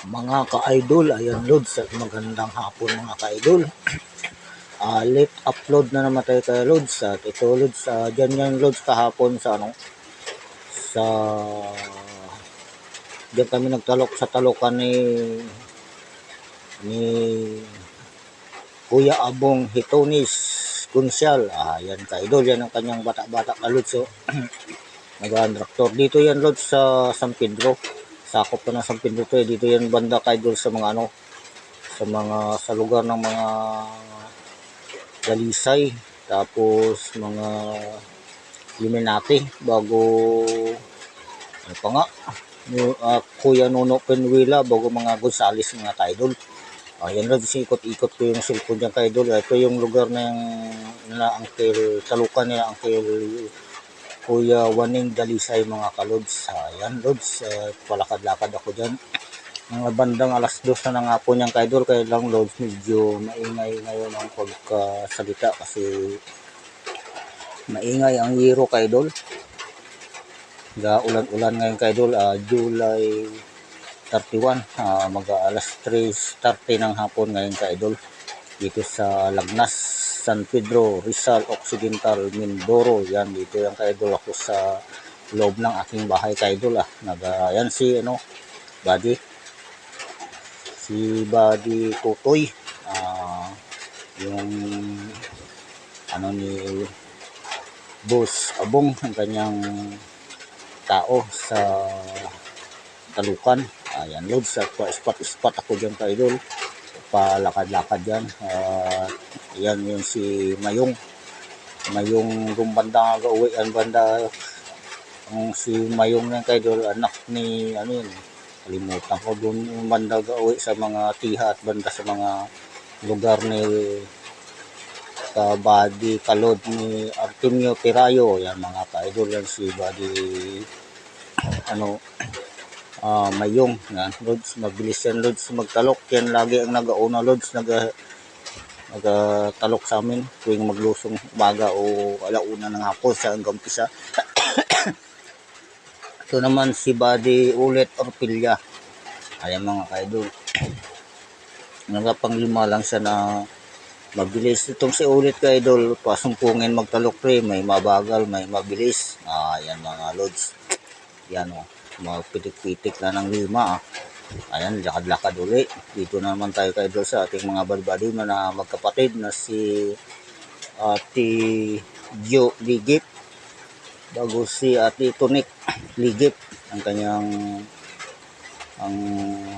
Mga ka-idol, ayan Lods, at magandang hapon mga ka-idol. Late upload na naman tayo kay Lods, at ito Lods, dyan yan Lods kahapon sa sa dyan kami nagtalok sa talokan ni Kuya Abong Hitonis Kunsyal. Yan ka-idol, yan ang kanyang bata-bata ka Lods. So, nag-traktor dito yan Lods sa San Pedro. Sakop pa ng San Pedro to, dito yan banda ka-idol sa mga sa lugar ng mga Dalisay, tapos mga Liminati, bago ano pa nga, Kuya Nuno Penuela, bago mga Gonzales, mga ka-idol. Yan lang, ikot-ikot ko yung cellphone dyan ka-idol. Ito yung lugar na yung Uncle talukan nila Uncle Kuya Waning Dalisay, mga ka-Lods. Yan Lods, palakad-lakad ako dyan. Mga bandang alas 2 na nga po niyang ka-idol, kaya lang Lods medyo maingay ngayon ang pagkasalita kasi maingay ang yero ka-idol. Ulan-ulan ngayon ka-idol, July 31, mag alas 3:30 ng hapon ngayon ka-idol, dito sa Lagnas, San Pedro, Rizal Occidental, Mindoro. Yan, dito yung ka-idol ako sa loob ng aking bahay ka-idol. Yan si Buddy Tutoy, yung ni Boss Abong, ang kanyang tao sa talukan. Ayan Lods, at spot ako dyan ka-idol, palakad-lakad dyan. Ayan yung si Mayong rumbanda gauwi ang banda. Ang si Mayong na ka-idol, anak ni kalimutan ko doon yung banda gauwi sa mga tiha at banda sa mga lugar ni Buddy Kalod ni Artemio Pirayo. Yan mga ka-idol, yan si Buddy Mayong. Yan Lods, mabilis yan Lods magtalok. Yan lagi ang nag-auna Lods, nagtalok sa amin tuwing maglusong umaga o alauna ng hapon sa hanggang pisa. Ito naman si Buddy ulit Orpilla. Ayan mga ka-idol, nagpang-5 lang siya na mabilis. Itong si ulit ka-idol, pasumpungin magtalok pre, may mabagal, may mabilis. Ayan mga Lods, yan mapitik-pitik na ng 5. Ayan, lakad-lakad uli. Dito naman tayo ka-idol sa ating mga badbadi na magkapatid na si Ate Jo Ligip, bago si Ate Tunik Ligip, ang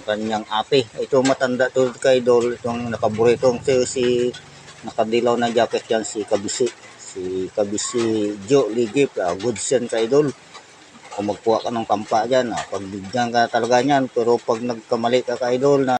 kanyang ate. Ito matanda to ka-idol, itong nakaburitong si nakadilaw na jacket yan, si Kabisi Jo Ligip. Good sen ka-idol, kung magkuha ka ng tampa dyan, pagbigyan ka talaga yan. Pero pag nagkamali ka ka-idol na